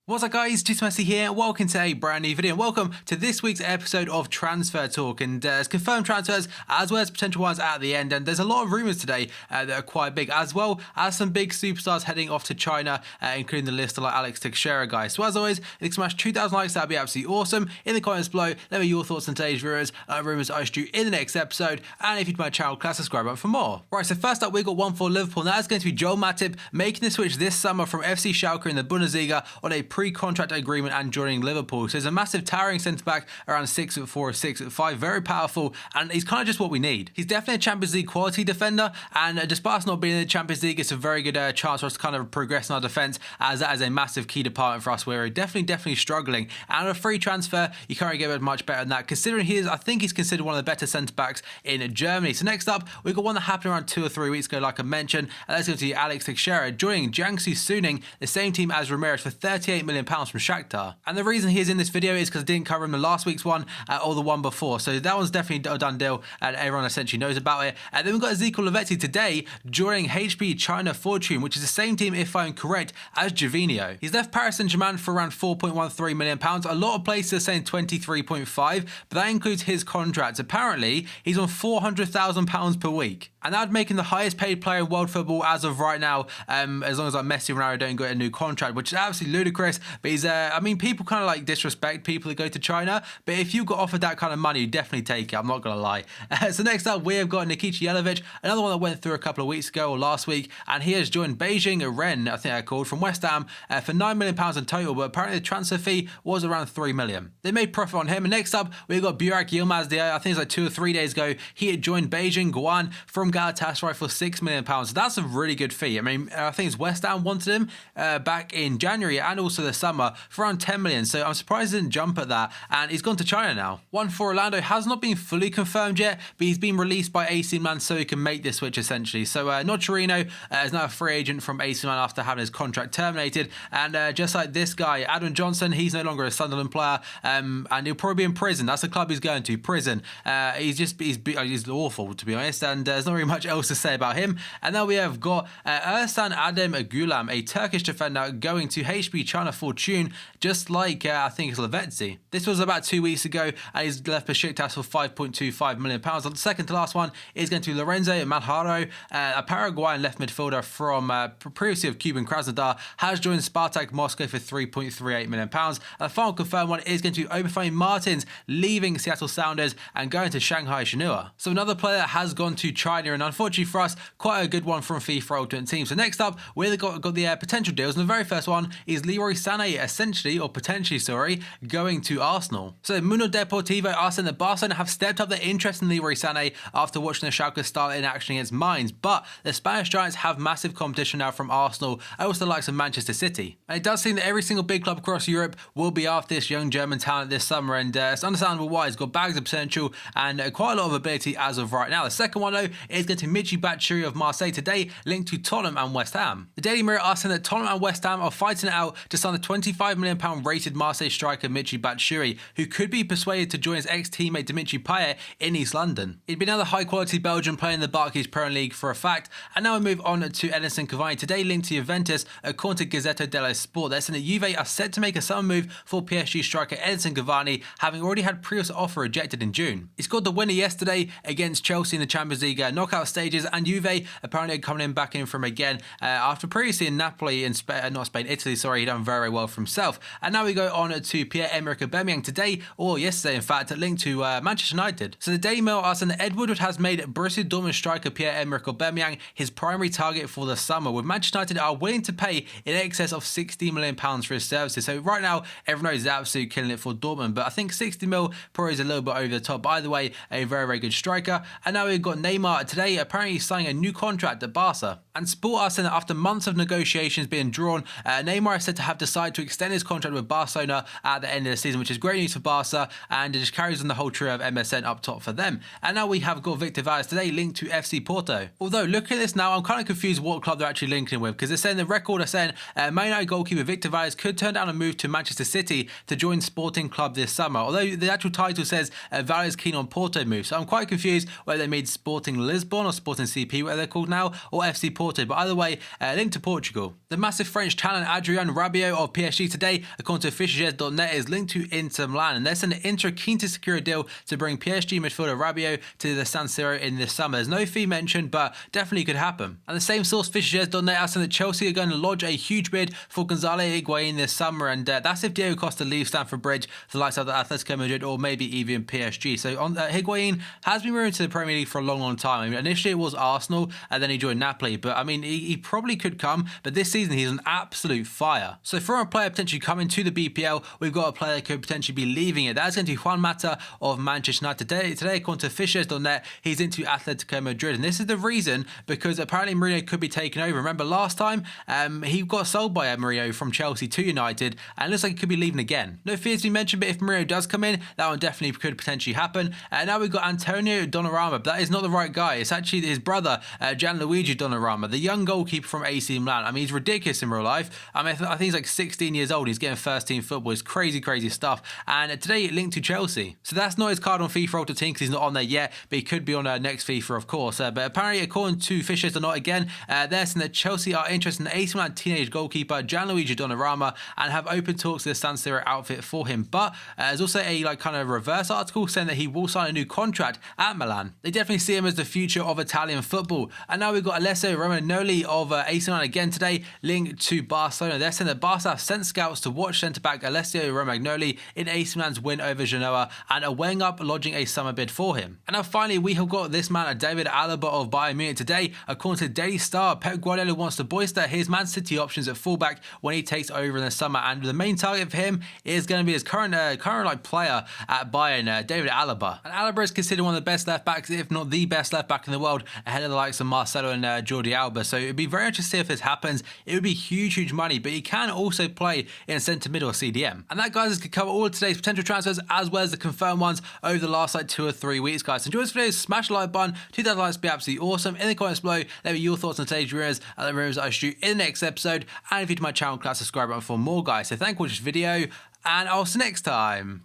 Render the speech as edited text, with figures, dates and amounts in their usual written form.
What's up guys, just Messi here, welcome to a brand new video and welcome to this week's episode of Transfer Talk, and it's confirmed transfers as well as potential ones at the end, and there's a lot of rumours today that are quite big, as well as some big superstars heading off to China, including the list like Alex Teixeira guys. So as always, if you can smash 2,000 likes, that'd be absolutely awesome. In the comments below, let me know your thoughts on today's rumours I should do in the next episode, and if you'd my channel, class subscribe button for more. Right, so first up we've got one for Liverpool, and that is going to be Joel Matip making the switch this summer from FC Schalke in the Bundesliga on a pre-contract agreement and joining Liverpool. So he's a massive towering centre-back, around 6'4", 6'5", very powerful, and he's kind of just what we need. He's definitely a Champions League quality defender, and despite us not being in the Champions League, it's a very good chance for us to kind of progress in our defence, as that is a massive key department for us. We're definitely struggling, and on a free transfer, you can't get much better than that, considering I think he's considered one of the better centre-backs in Germany. So next up, we've got one that happened around 2 or 3 weeks ago, like I mentioned, and that's going to be Alex Teixeira joining Jiangsu Suning, the same team as Ramirez, for £38 million from Shakhtar. And the reason he is in this video is because I didn't cover him the last week's one or the one before. So that one's definitely a done deal and everyone essentially knows about it. And then we've got Ezekiel LAVEZZI today joining HP China Fortune, which is the same team, if I'm correct, as Gervinho. He's left Paris Saint-Germain for around £4.13 million. A lot of places are saying 23.5, but that includes his contract. Apparently, he's on £400,000 per week. And that would make him the highest paid player in world football as of right now, as long as like Messi and Ronaldo don't get a new contract, which is absolutely ludicrous. But he's, I mean, people kind of like disrespect people that go to China, but if you got offered that kind of money, you definitely take it, I'm not going to lie. So next up, we have got Nikica Jelavic, another one that went through a couple of weeks ago or last week, and he has joined Beijing Ren, I think they're called, from West Ham for £9 million in total, but apparently the transfer fee was around £3 million. They made profit on him. And next up, we've got Burak Yilmaz, I think it's like 2 or 3 days ago, he had joined Beijing Guan from Galatasaray for £6 million. So that's a really good fee. I mean, I think it's West Ham wanted him back in January and also the summer for around £10 million. So I'm surprised he didn't jump at that, and he's gone to China now. One for Orlando has not been fully confirmed yet, but he's been released by AC Milan so he can make this switch essentially. So Nocerino is now a free agent from AC Milan after having his contract terminated, and just like this guy, Adam Johnson, he's no longer a Sunderland player, and he'll probably be in prison. That's the club he's going to, prison. He's awful, to be honest, and there's not really much else to say about him. And now we have got Ersan Adem Gulam, a Turkish defender, going to HB China Fortune, just like I think it's LAVEZZI. This was about 2 weeks ago, and he's left Besiktas for £5.25 million. The second to last one is going to be Lorenzo Malaro, a Paraguayan left midfielder from previously of Cuban Krasnodar, has joined Spartak Moscow for £3.38 million. And the final confirmed one is going to be Obafemi Martins, leaving Seattle Sounders and going to Shanghai Shenhua. So another player that has gone to China, and unfortunately for us, quite a good one from FIFA Ultimate Team. So next up, we've got the potential deals, and the very first one is Leroy Sané, essentially, or potentially, sorry, going to Arsenal. So Mundo Deportivo are saying that Barcelona have stepped up their interest in Leroy Sané after watching the Schalke start in action against Mainz, but the Spanish Giants have massive competition now from Arsenal and also the likes of Manchester City. And it does seem that every single big club across Europe will be after this young German talent this summer, and it's understandable why. He's got bags of potential and quite a lot of ability as of right now. The second one, though, is going to Michy Batshuayi of Marseille today, linked to Tottenham and West Ham. The Daily Mirror are saying that Tottenham and West Ham are fighting it out to sign the £25 million rated Marseille striker Michy Batshuayi, who could be persuaded to join his ex-teammate Dimitri Payet in East London. He'd been another high-quality Belgian player in the Barclays Premier League for a fact. And now we move on to Edinson Cavani, today linked to Juventus, according to Gazzetta dello Sport. They're saying that Juve are set to make a summer move for PSG striker Edinson Cavani, having already had previous offer rejected in June. He scored the winner yesterday against Chelsea in the Champions League knockout stages, and Juve apparently coming back in from again after previously in Napoli, in Italy, sorry, he'd done very well for himself. And now we go on to Pierre-Emerick Aubameyang today, or yesterday in fact, linked to Manchester United. So the Daily Mail are saying that Ed Woodward has made Borussia Dortmund striker Pierre-Emerick Aubameyang his primary target for the summer, with Manchester United are willing to pay in excess of £60 million for his services. So right now, everyone knows he's absolutely killing it for Dortmund, but I think 60 mil probably is a little bit over the top. But either way, a very good striker. And now we've got Neymar today, apparently signing a new contract at Barca. And Sport are saying that after months of negotiations being drawn, Neymar is said to have decided to extend his contract with Barcelona at the end of the season, which is great news for Barca, and it just carries on the whole trio of MSN up top for them. And now we have got Victor Valles today linked to FC Porto. Although looking at this now, I'm kind of confused what club they're actually linking with, because they're saying the record are saying Man United goalkeeper Victor Valles could turn down a move to Manchester City to join Sporting Club this summer, although the actual title says Valles keen on Porto move. So I'm quite confused whether they made Sporting Lisbon or Sporting CP, whatever they're called now, or FC Porto reported. But either way, linked to Portugal. The massive French talent Adrien Rabiot of PSG today, according to officialjet.net, is linked to Inter Milan, and they're saying that Inter are keen to secure a deal to bring PSG midfielder Rabiot to the San Siro in this summer. There's no fee mentioned, but definitely could happen. And the same source, officialjet.net, are saying that Chelsea are going to lodge a huge bid for Gonzalo Higuaín this summer, and that's if Diego Costa leaves Stamford Bridge for the likes of the Atletico Madrid or maybe even PSG. So Higuaín has been rumored to the Premier League for a long time. I mean, initially it was Arsenal, and then he joined Napoli, but I mean, he probably could come, but this season he's an absolute fire. So for a player potentially coming to the BPL, we've got a player that could potentially be leaving it. That's going to be Juan Mata of Manchester United. Today, according to officialjet.net, he's into Atletico Madrid, and this is the reason because apparently Mourinho could be taken over. Remember last time he got sold by Mourinho from Chelsea to United, and it looks like he could be leaving again. No fears to be mentioned, but if Mourinho does come in, that one definitely could potentially happen. And now we've got Antonio Donnarumma, but that is not the right guy. It's actually his brother, Gianluigi Donnarumma, the young goalkeeper from AC Milan. I mean, he's ridiculous in real life. I mean, I think he's like 16 years old. He's getting first team football. It's crazy stuff. And today it linked to Chelsea. So that's not his card on FIFA Ultimate Team because he's not on there yet, but he could be on next FIFA, of course. But apparently, according to Fishers or not, again, they're saying that Chelsea are interested in AC Milan teenage goalkeeper Gianluigi Donnarumma and have open talks to the San Siro outfit for him. But there's also a kind of reverse article saying that he will sign a new contract at Milan. They definitely see him as the future of Italian football. And now we've got Alessio Romagnoli of AC Milan again today, linked to Barcelona. They're saying that Barca have sent scouts to watch centre-back Alessio Romagnoli in AC Milan's win over Genoa and are weighing up lodging a summer bid for him. And now finally, we have got this man, David Alaba of Bayern Munich today. According to the Daily Star, Pep Guardiola wants to bolster his Man City options at fullback when he takes over in the summer, and the main target for him is going to be his current player at Bayern, David Alaba. And Alaba is considered one of the best left backs, if not the best left back in the world, ahead of the likes of Marcelo and Jordi Alba. So it'd be very interesting to see if this happens. It would be huge money, but he can also play in centre mid or CDM. And that, guys, is going to cover all of today's potential transfers as well as the confirmed ones over the last 2 or 3 weeks, guys. So enjoy this video, smash the like button. 2,000 likes would be absolutely awesome. In the comments below, let me your thoughts on today's rumors and the rumors I shoot in the next episode. And if you're to my channel, click that subscribe button for more, guys. So thank you for watching this video, and I'll see you next time.